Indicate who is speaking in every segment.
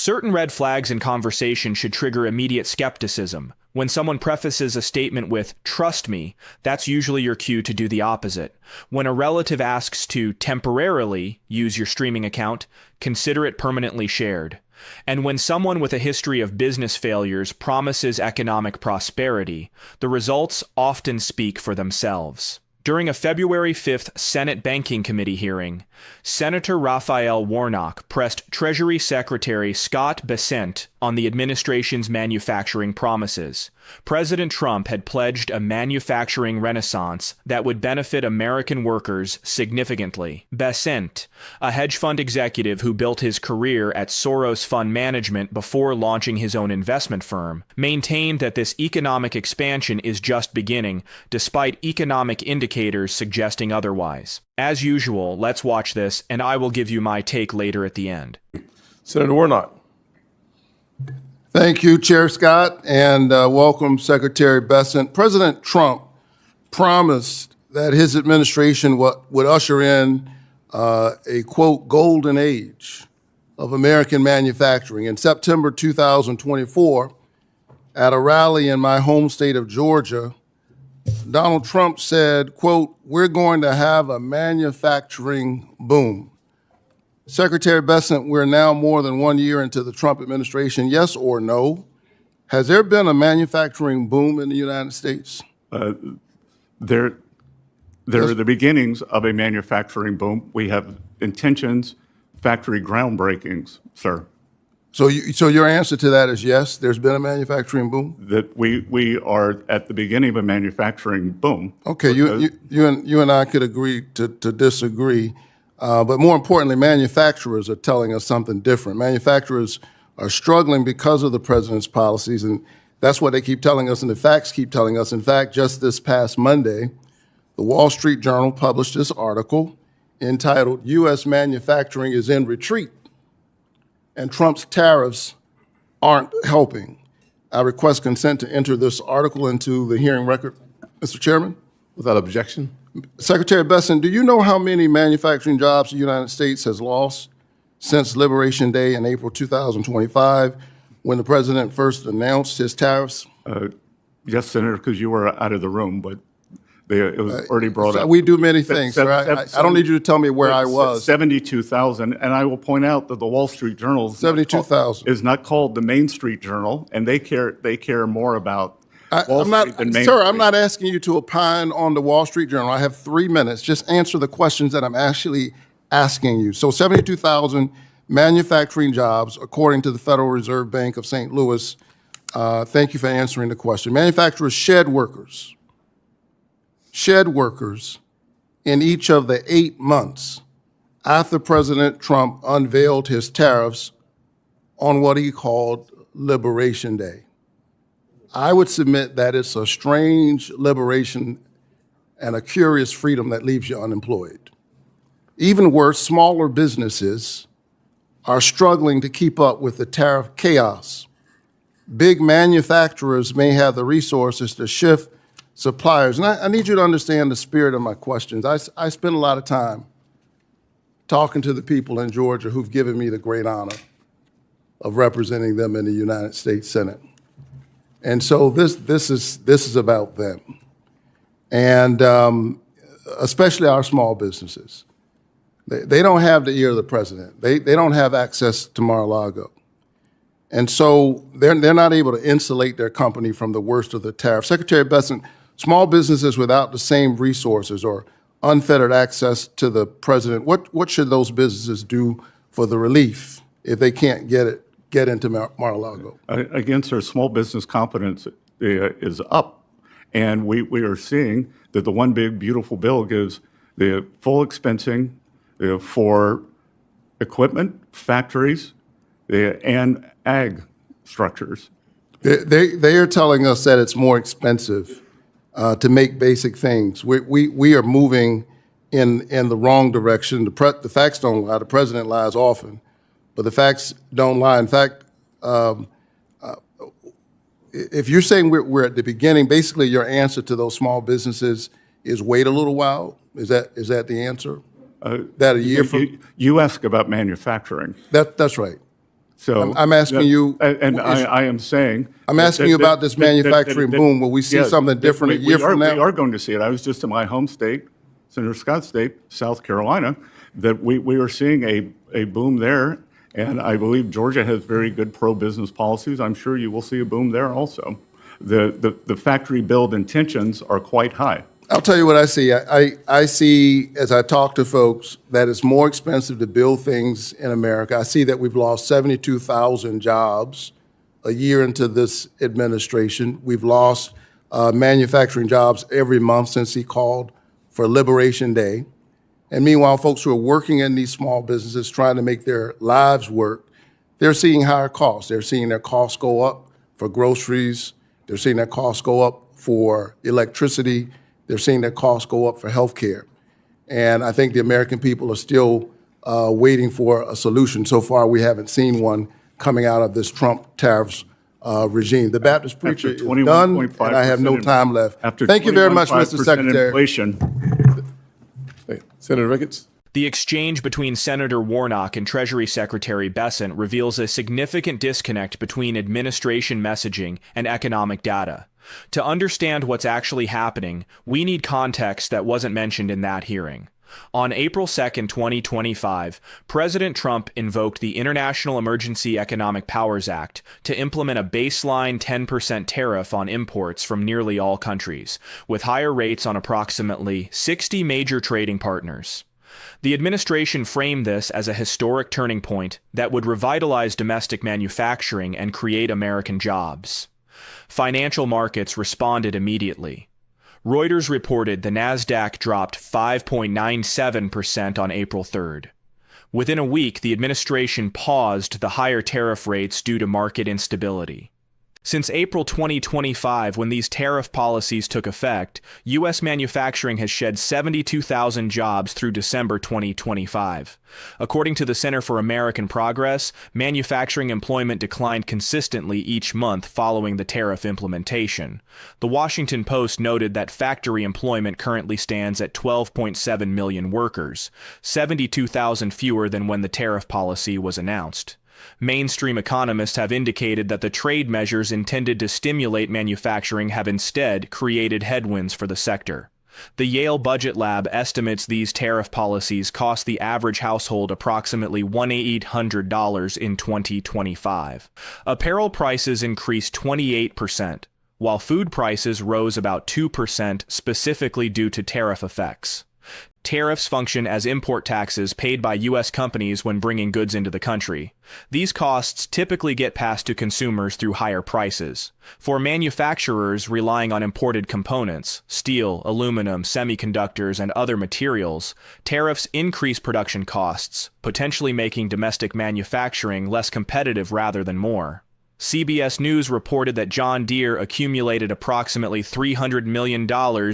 Speaker 1: Certain red flags in conversation should trigger immediate skepticism. When someone prefaces a statement with, "trust me," that's usually your cue to do the opposite. When a relative asks to temporarily use your streaming account, consider it permanently shared. And when someone with a history of business failures promises economic prosperity, the results often speak for themselves. During a February 5th Senate Banking Committee hearing, Senator Raphael Warnock pressed Treasury Secretary Scott Bessent on the administration's manufacturing promises. President Trump had pledged a manufacturing renaissance that would benefit American workers significantly. Bessent, a hedge fund executive who built his career at Soros Fund Management before launching his own investment firm, maintained that this economic expansion is just beginning, despite economic indicators suggesting otherwise. As usual, let's watch this, and I will give you my take later at the end.
Speaker 2: Senator Warnock.
Speaker 3: Thank you, Chair Scott, and welcome, Secretary Bessent. President Trump promised that his administration would usher in a, quote, golden age of American manufacturing. In September 2024, at a rally in my home state of Georgia, Donald Trump said, quote, "We're going to have a manufacturing boom." Secretary Bessent, we're now more than 1 year into the Trump administration. Yes or no? Has there been a manufacturing boom in the United States?
Speaker 4: There are the beginnings of a manufacturing boom. We have intentions, factory groundbreakings, sir.
Speaker 3: So your answer to that is yes, there's been a manufacturing boom?
Speaker 4: That we are at the beginning of a manufacturing boom.
Speaker 3: Okay, you and I could agree to disagree. But more importantly, manufacturers are telling us something different. Manufacturers are struggling because of the president's policies, and that's what they keep telling us, and the facts keep telling us. In fact, just this past Monday, the Wall Street Journal published this article entitled, "U.S. Manufacturing is in Retreat, and Trump's tariffs aren't helping." I request consent to enter this article into the hearing record, Mr. Chairman.
Speaker 2: Without objection.
Speaker 3: Secretary Bessent, do you know how many manufacturing jobs the United States has lost since Liberation Day in April 2025, when the president first announced his tariffs?
Speaker 4: Yes, Senator, because you were out of the room, but it was already brought up.
Speaker 3: We do many things, sir. I don't need you to tell me where I was.
Speaker 4: 72,000, and I will point out that the Wall Street Journal
Speaker 3: 72,000
Speaker 4: is not called the Main Street Journal, and they care more about
Speaker 3: I'm not asking you to opine on the Wall Street Journal. I have 3 minutes. Just answer the questions that I'm actually asking you. So 72,000 manufacturing jobs, according to the Federal Reserve Bank of St. Louis. Thank you for answering the question. Manufacturers shed workers in each of the 8 months after President Trump unveiled his tariffs on what he called Liberation Day. I would submit that it's a strange liberation and a curious freedom that leaves you unemployed. Even worse, smaller businesses are struggling to keep up with the tariff chaos. Big manufacturers may have the resources to shift suppliers. And I need you to understand the spirit of my questions. I spend a lot of time talking to the people in Georgia who've given me the great honor of representing them in the United States Senate. And so this is about them, and especially our small businesses. They don't have the ear of the president. They don't have access to Mar-a-Lago, and so they're not able to insulate their company from the worst of the tariff. Secretary Bessent, small businesses without the same resources or unfettered access to the president, what should those businesses do for the relief if they can't get into Mar-a-Lago?
Speaker 4: Again, sir, small business confidence is up. And we are seeing that the one big beautiful bill gives the full expensing for equipment, factories, and ag structures.
Speaker 3: They are telling us that it's more expensive to make basic things. We are moving in the wrong direction. The facts don't lie. The president lies often. But the facts don't lie. In fact, if you're saying we're at the beginning, basically your answer to those small businesses is wait a little while. Is that the answer? That a year from
Speaker 4: you ask about manufacturing.
Speaker 3: That's right.
Speaker 4: So
Speaker 3: I'm asking you.
Speaker 4: I am saying.
Speaker 3: I'm asking you about this manufacturing boom. Will we see something different a year from now?
Speaker 4: We are going to see it. I was just in my home state, Senator Scott's state, South Carolina, that we are seeing a boom there. And I believe Georgia has very good pro-business policies. I'm sure you will see a boom there also. The factory build intentions are quite high.
Speaker 3: I'll tell you what I see. I see, as I talk to folks, that it's more expensive to build things in America. I see that we've lost 72,000 jobs a year into this administration. We've lost manufacturing jobs every month since he called for Liberation Day. And meanwhile, folks who are working in these small businesses trying to make their lives work, they're seeing higher costs. They're seeing their costs go up for groceries. They're seeing their costs go up for electricity. They're seeing their costs go up for health care. And I think the American people are still waiting for a solution. So far, we haven't seen one coming out of this Trump tariffs regime. The Baptist preacher is done, and I have no time left. Thank you very much, Mr. Secretary.
Speaker 4: Inflation.
Speaker 2: Senator Ricketts.
Speaker 1: The exchange between Senator Warnock and Treasury Secretary Bessent reveals a significant disconnect between administration messaging and economic data. To understand what's actually happening, we need context that wasn't mentioned in that hearing. On April 2, 2025, President Trump invoked the International Emergency Economic Powers Act to implement a baseline 10% tariff on imports from nearly all countries, with higher rates on approximately 60 major trading partners. The administration framed this as a historic turning point that would revitalize domestic manufacturing and create American jobs. Financial markets responded immediately. Reuters reported the Nasdaq dropped 5.97% on April 3rd. Within a week, the administration paused the higher tariff rates due to market instability. Since April 2025, when these tariff policies took effect, U.S. manufacturing has shed 72,000 jobs through December 2025. According to the Center for American Progress, manufacturing employment declined consistently each month following the tariff implementation. The Washington Post noted that factory employment currently stands at 12.7 million workers, 72,000 fewer than when the tariff policy was announced. Mainstream economists have indicated that the trade measures intended to stimulate manufacturing have instead created headwinds for the sector. The Yale Budget Lab estimates these tariff policies cost the average household approximately $1,800 in 2025. Apparel prices increased 28%, while food prices rose about 2%, specifically due to tariff effects. Tariffs function as import taxes paid by U.S. companies when bringing goods into the country. These costs typically get passed to consumers through higher prices. For manufacturers relying on imported components, steel, aluminum, semiconductors, and other materials, tariffs increase production costs, potentially making domestic manufacturing less competitive rather than more. CBS News reported that John Deere accumulated approximately $300 million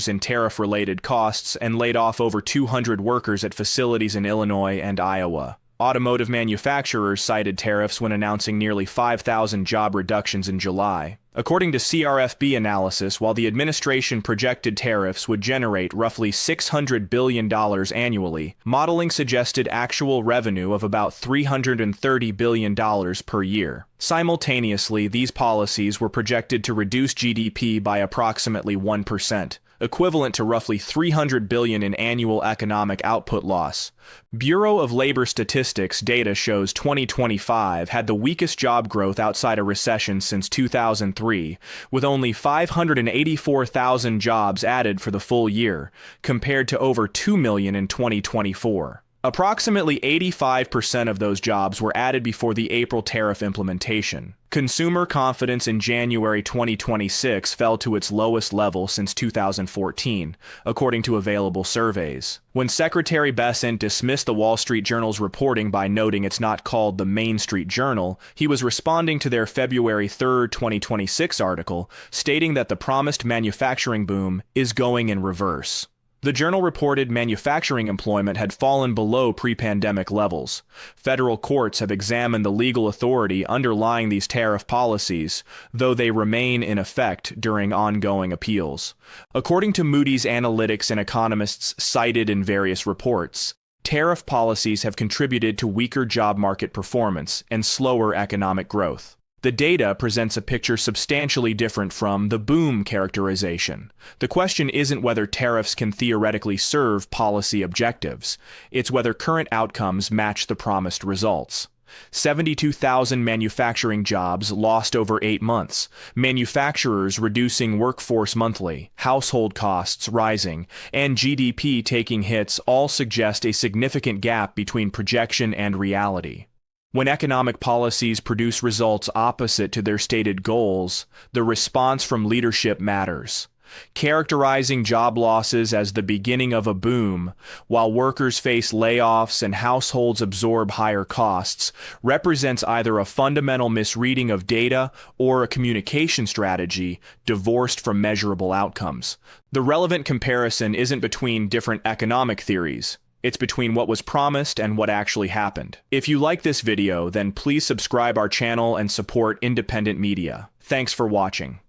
Speaker 1: in tariff-related costs and laid off over 200 workers at facilities in Illinois and Iowa. Automotive manufacturers cited tariffs when announcing nearly 5,000 job reductions in July. According to CRFB analysis, while the administration projected tariffs would generate roughly $600 billion annually, modeling suggested actual revenue of about $330 billion per year. Simultaneously, these policies were projected to reduce GDP by approximately 1%, equivalent to roughly $300 billion in annual economic output loss. Bureau of Labor Statistics data shows 2025 had the weakest job growth outside a recession since 2003, with only 584,000 jobs added for the full year, compared to over 2 million in 2024. Approximately 85% of those jobs were added before the April tariff implementation. Consumer confidence in January 2026 fell to its lowest level since 2014, according to available surveys. When Secretary Bessent dismissed the Wall Street Journal's reporting by noting it's not called the Main Street Journal, he was responding to their February 3, 2026 article, stating that the promised manufacturing boom is going in reverse. The journal reported manufacturing employment had fallen below pre-pandemic levels. Federal courts have examined the legal authority underlying these tariff policies, though they remain in effect during ongoing appeals. According to Moody's Analytics and economists cited in various reports, tariff policies have contributed to weaker job market performance and slower economic growth. The data presents a picture substantially different from the boom characterization. The question isn't whether tariffs can theoretically serve policy objectives, it's whether current outcomes match the promised results. 72,000 manufacturing jobs lost over 8 months, manufacturers reducing workforce monthly, household costs rising, and GDP taking hits all suggest a significant gap between projection and reality. When economic policies produce results opposite to their stated goals, the response from leadership matters. Characterizing job losses as the beginning of a boom, while workers face layoffs and households absorb higher costs, represents either a fundamental misreading of data or a communication strategy divorced from measurable outcomes. The relevant comparison isn't between different economic theories. It's between what was promised and what actually happened. If you like this video, then please subscribe our channel and support independent media. Thanks for watching.